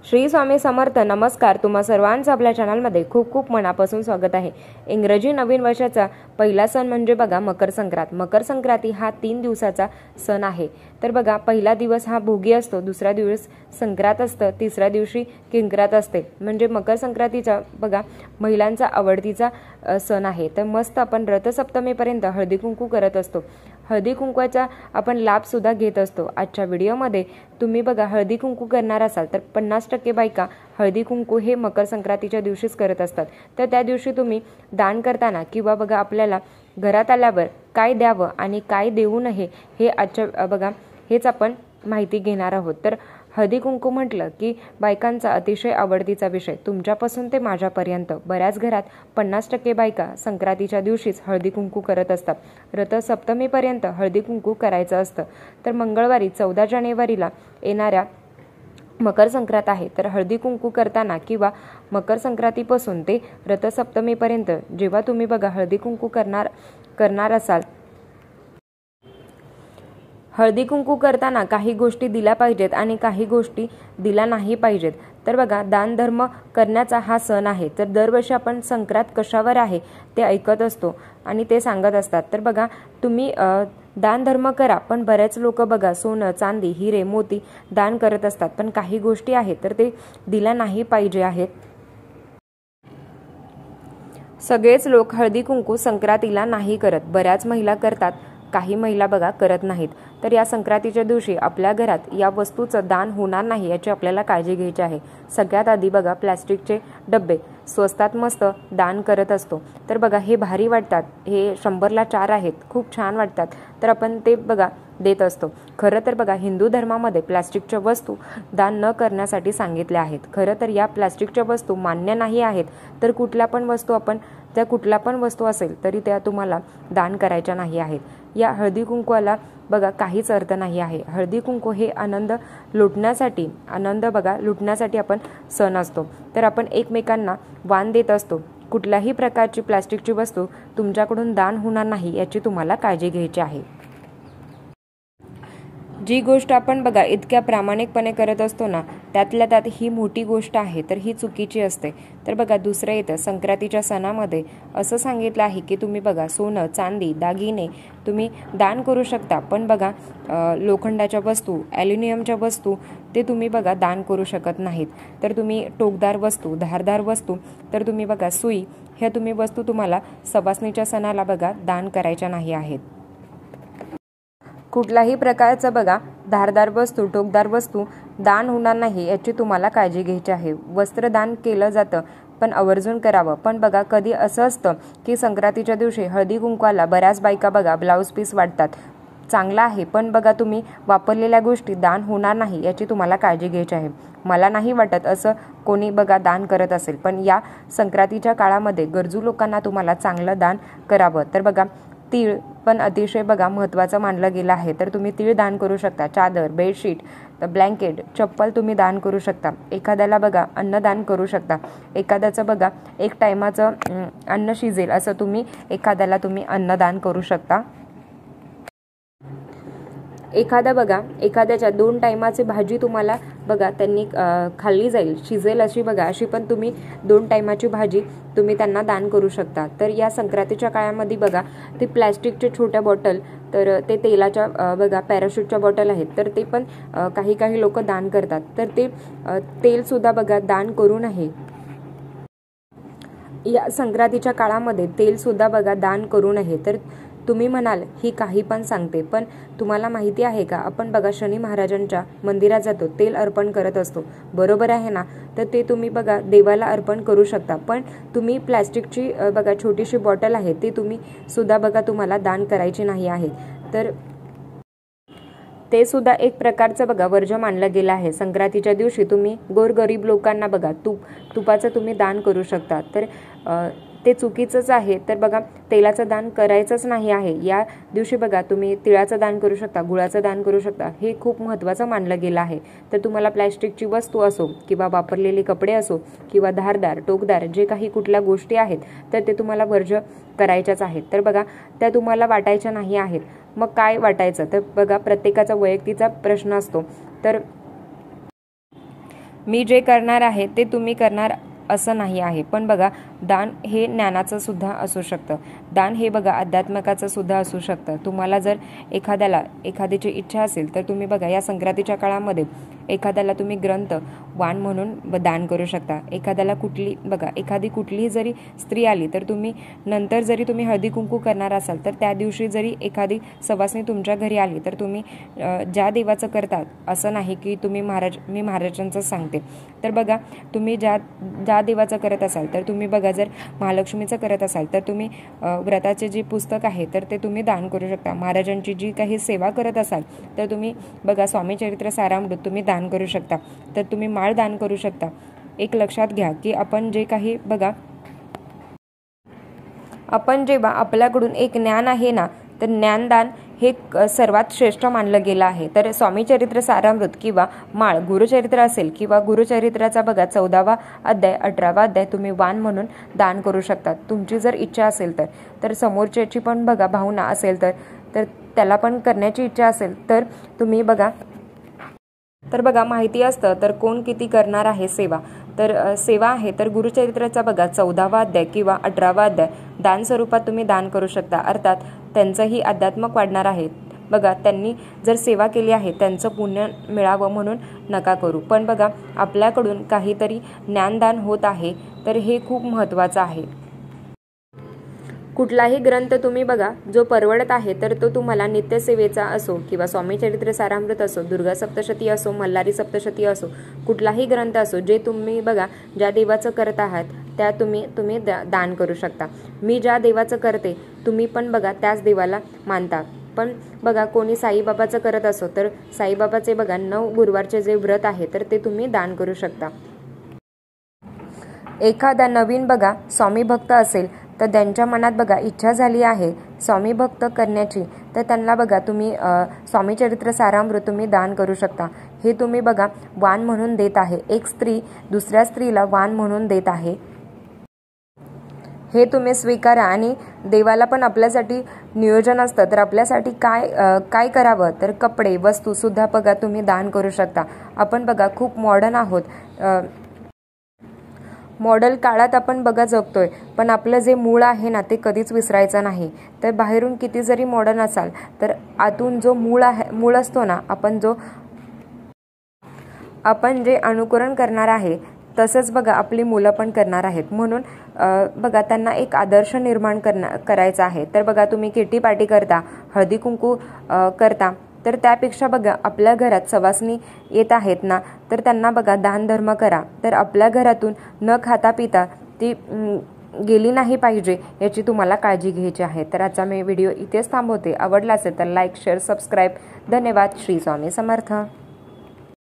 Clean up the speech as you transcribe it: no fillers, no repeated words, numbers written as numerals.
श्री स्वामी समर्थ. नमस्कार. तुम्हा सर्वांचं आपल्या चॅनलमध्ये खूप खूप मनापासून स्वागत आहे. इंग्रजी नवीन वर्षाचा पहिला सण म्हणजे बघा मकर संक्रांत. मकर संक्रांती हा 3 दिवसाचा सण आहे. तर बघा पहिला दिवस हा भोगी असतो, दुसरा दिवस संक्रांत असतं, तिसऱ्या दिवशी किंक्रांत असते. म्हणजे मकर संक्रांतीचा बघा महिलांचा आवडतीचा सण आहे. तर मस्त आपण रथसप्तमीपर्यंत हळदी कुंकू करत असतो. हळदी कुंकवाचा आपण लाभ सुद्धा घेत असतो. आजच्या व्हिडिओमध्ये तुम्ही बघा हळदी कुंकू करणार असाल तर 50% बायका हळदी कुंकू हे मकर संक्रांतीच्या दिवशीच करत असतात. तर त्या दिवशी तुम्ही दान करताना किंवा बघा आपल्याला घरात आल्यावर काय द्यावं आणि काय देऊ नये हे आजच्या बघा हेच आपण माहिती घेणार आहोत. तर हळदी कुंकू म्हटलं की बायकांचा अतिशय आवडतीचा विषय. तुमच्यापासून ते माझ्यापर्यंत बऱ्याच घरात 50% बायका संक्रांतीच्या दिवशीच हळदी कुंकू करत असतात. रथसप्तमीपर्यंत हळदी कुंकू करायचं असतं. तर मंगळवारी 14 जानेवारीला येणाऱ्या मकर संक्रांत आहे. तर हळदी कुंकू करताना किंवा मकर संक्रांतीपासून ते रथसप्तमीपर्यंत जेव्हा तुम्ही बघा हळदी कुंकू करणार असाल, हळदी कुंकू करताना काही गोष्टी दिल्या पाहिजेत आणि काही गोष्टी दिल्या नाही पाहिजेत. तर बघा दान धर्म करण्याचा हा सण आहे. तर दरवर्षी आपण संक्रांत कशावर आहे ते ऐकत असतो आणि ते सांगत असतात. तर बघा तुम्ही दान धर्म करा, पण बरेच लोक बघा सोनं चांदी हिरे मोती दान करत असतात, पण काही गोष्टी आहेत तर ते दिल्या नाही पाहिजे आहेत. सगळेच लोक हळदी कुंकू संक्रांतीला नाही करत. बऱ्याच महिला करतात, काही महिला बघा करत नाहीत. तर या संक्रांतीच्या दिवशी आपल्या घरात या वस्तूचं दान होणार नाही याची आपल्याला काळजी घ्यायची आहे. सगळ्यात आधी बघा प्लॅस्टिकचे डब्बे स्वस्तात मस्त दान करत असतो. तर बघा हे भारी वाटतात, हे 100ला 4 आहेत, खूप छान वाटतात. तर आपण ते बघा देत असतो. खरं तर बघा हिंदू धर्मामध्ये प्लॅस्टिकच्या वस्तू दान न करण्यासाठी सांगितल्या आहेत. खरं तर या प्लॅस्टिकच्या वस्तू मान्य नाही आहेत. तर कुठल्या पण वस्तू असेल तरी त्या तुम्हाला दान करायच्या नाही आहेत. या हळदी कुंकवाला बघा काहीच अर्थ नाही आहे. हळदी कुंकू हे आनंद लुटण्यासाठी आपण सण असतो. तर आपण एकमेकांना वाण देत असतो. कुठल्याही प्रकारची प्लॅस्टिकची वस्तू तुमच्याकडून दान होणार नाही याची तुम्हाला काळजी घ्यायची आहे. जी गोष्ट आपण बघा इतक्या प्रामाणिकपणे करत असतो ना, त्यातल्या त्यात ही मोठी गोष्ट आहे तर ही चुकीची असते. तर बघा दुसरं येतं संक्रांतीच्या सणामध्ये असं सांगितलं आहे की तुम्ही बघा सोनं चांदी दागिने तुम्ही दान करू शकता, पण बघा लोखंडाच्या वस्तू ॲल्युमिनियमच्या वस्तू ते तुम्ही बघा दान करू शकत नाहीत. तर तुम्ही टोकदार वस्तू धारदार वस्तू तर तुम्ही बघा सुई ह्या तुम्ही वस्तू तुम्हाला सवासणीच्या सणाला बघा दान करायच्या नाही आहेत. कुठल्याही प्रकारचं बघा धारदार वस्तू टोकदार वस्तू दान होणार नाही याची तुम्हाला काळजी घ्यायची आहे. वस्त्रदान केलं जातं पण आवर्जून करावं. पण बघा कधी असं असतं की संक्रांतीच्या दिवशी हळदी कुंकवाला बऱ्याच बायका बघा ब्लाऊज पीस वाटतात. चांगला आहे, पण बघा तुम्ही वापरलेल्या गोष्टी दान होणार नाही याची तुम्हाला काळजी घ्यायची आहे. मला नाही वाटत असं कोणी बघा दान करत असेल, पण या संक्रांतीच्या काळामध्ये गरजू लोकांना तुम्हाला चांगलं दान करावं. तर बघा तीळ पण अतिशय बघा महत्त्वाचं मानलं गेलं आहे. तर तुम्ही तीळ दान करू शकता. चादर बेडशीट ब्लँकेट चप्पल तुम्ही दान करू शकता. एखाद्याला बघा अन्नदान करू शकता. एखाद्याचं बघा 1 टायमाचं अन्न शिजेल असं तुम्ही एखाद्याला अन्नदान करू शकता. एखाद्याच्या 2 टायमाची भाजी तुम्हाला बघा त्यांनी खाल्ली जाईल शिजेल अशी बघा अशी पण तुम्ही 2 टायमाची भाजी तुम्ही त्यांना दान करू शकता. तर या संक्रांतीच्या काळामध्ये बघा ते प्लॅस्टिकचे छोट्या बॉटल तर ते तेलाच्या बघा पॅराशूटच्या बॉटल आहेत तर ते पण काही लोक दान करतात. तर ते तेल सुद्धा बघा दान करू नये. या संक्रांतीच्या काळामध्ये तेल सुद्धा बघा दान करू नये. तर तुम्ही म्हणाल ही काही पण सांगते, पण तुम्हाला माहिती आहे का आपण बघा शनी महाराजांच्या मंदिरात जातो तेल अर्पण करत असतो, बरोबर आहे ना. तर ते तुम्ही बघा देवाला अर्पण करू शकता, पण तुम्ही प्लॅस्टिकची बघा छोटीशी बॉटल आहे ती तुम्ही सुद्धा बघा तुम्हाला दान करायची नाही आहे. तर ते सुद्धा एक प्रकारचं बघा वर्ज्य मानलं गेलं आहे. संक्रांतीच्या दिवशी तुम्ही गोरगरीब लोकांना बघा तुपाचं तुम्ही दान करू शकता. तर ते चुकीचंच आहे. तर बघा तेलाचं दान करायचंच नाही आहे. या दिवशी बघा तुम्ही तिळाचं दान करू शकता, गुळाचं दान करू शकता. हे खूप महत्त्वाचं मानलं गेलं आहे. तर तुम्हाला प्लॅस्टिकची वस्तू असो किंवा वापरलेले कपडे असो किंवा धारदार टोकदार जे काही कुठल्या गोष्टी आहेत तर ते तुम्हाला वर्ज्य करायच्याच आहेत. तर बघा त्या तुम्हाला वाटायच्या नाही आहेत. मग काय वाटायचं तर बघा प्रत्येकाचा वैयक्तिक प्रश्न असतो. तर मी जे करणार आहे ते तुम्ही करणार असं नाही आहे। पण बघा, दान हे ज्ञानाचं सुद्धा असू शकतं, दान हे बघा अध्यात्मिकाचं सुद्धा असू शकतं। तुम्हाला जर एखाद्याची इच्छा असेल तर तुम्ही बघा या संक्रांतीच्या काळामध्ये एखाद्याला तुम्ही ग्रंथ वाण म्हणून दान करू शकता। एखाद्याला एखादी कुठलीही जरी स्त्री आली तर तुम्ही नंतर जरी तुम्ही हळदी कुंकू करणार असाल तर त्या दिवशी जरी एखादी सवासणी तुमच्या घरी आली तर तुम्ही ज्या देवाचं करतात असं नाही की तुम्ही मी महाराजांचं सांगते, तर बघा तुम्ही ज्या देवाचं करत असाल तर तुम्ही बघा जर महालक्ष्मीचं करत असाल तर तुम्ही व्रताचे जे पुस्तक आहे तर ते तुम्ही दान करू शकता। महाराजांची जी काही सेवा करत असाल तर तुम्ही बघा स्वामी चरित्र सारामृत तुम्ही दान करू शकता, तर तुम्ही माळ दान करू शकता। एक लक्षात घ्या की आपण जे काही बघा, आपण जेव्हा आपल्याकडून एक ज्ञान आहे ना तर ज्ञानदान हे सर्वात श्रेष्ठ मानलं गेलं आहे। तर स्वामी चरित्र सारामृत किंवा माळ गुरुचरित्र असेल किंवा गुरुचरित्राचा बघा 14वा अध्याय 18वा अध्याय तुम्ही वाण म्हणून दान करू शकता। तुमची जर इच्छा असेल तर समोरच्याची पण बघा भावना असेल तर त्याला पण करण्याची इच्छा असेल तर तुम्ही बघा, तर बघा माहिती असतं तर कोण किती करणार आहे सेवा, तर सेवा आहे तर गुरुचरित्राचा बघा 14वा अध्याय किंवा 18वा अध्याय दान स्वरूपात तुम्ही दान करू शकता। अर्थात त्यांचंही अध्यात्मक वाढणार आहे। बघा त्यांनी जर सेवा केली आहे त्यांचं पुण्य मिळावं म्हणून नका करू, पण बघा आपल्याकडून काहीतरी ज्ञानदान होत आहे तर हे खूप महत्त्वाचं आहे। कुठलाही ग्रंथ तुम्ही बघा जो परवडत आहे तर तो तुम्हाला नित्यसेवेचा असो किंवा स्वामी चरित्र सारामृत असो, दुर्गा सप्तशती असो, मल्हारी सप्तशती असो, कुठलाही ग्रंथ असो जे तुम्ही बघा ज्या देवाचं करत आहात त्या तुम्ही दान करू शकता। मी ज्या देवाचं करते तुम्ही पण बघा त्याच देवाला मानता, पण बघा कोणी साईबाबाचं करत असो तर साईबाबाचे बघा 9 गुरुवारचे जे व्रत आहे तर ते तुम्ही दान करू शकता। एखादा नवीन बघा स्वामी भक्त असेल तर त्यांच्या मनात बघा इच्छा झाली आहे स्वामी भक्त करण्याची तर त्यांना बघा तुम्ही स्वामी चरित्र सारामृत तुम्ही दान करू शकता। हे तुम्ही बघा वाण म्हणून देत आहे, एक स्त्री दुसऱ्या स्त्रीला वाण म्हणून देत आहे, हे तुम्ही स्वीकारा। आणि देवाला पण आपल्यासाठी नियोजन असतं तर आपल्यासाठी काय करावं तर कपडे वस्तू सुद्धा बघा तुम्ही दान करू शकता। आपण बघा खूप मॉडर्न आहोत, मॉडल काळात आपण बघा जगतोय, पण आपलं जे मूळ आहे ना ते कधीच विसरायचं नाही। तर बाहेरून किती जरी मॉडर्न असाल तर आतून जो मूळ असतो ना, आपण जे अनुकरण करणार आहे तसंच बघा आपली मुलं पण करणार आहेत, म्हणून बघा त्यांना एक आदर्श निर्माण करायचा आहे। तर बघा तुम्ही किटी पार्टी करता, हळदी कुंकू करता, तर त्यापेक्षा बघा आपल्या घरात सवासणी येत आहेत ना तर त्यांना बघा दान धर्म करा, तर आपल्या घरातून न खाता पिता ती गेली नाही पाहिजे याची तुम्हाला काळजी घ्यायची आहे। तर आजचा मी व्हिडिओ इथेच थांबवते। आवडला असेल तर लाईक शेअर सबस्क्राईब। धन्यवाद। श्री स्वामी समर्थ।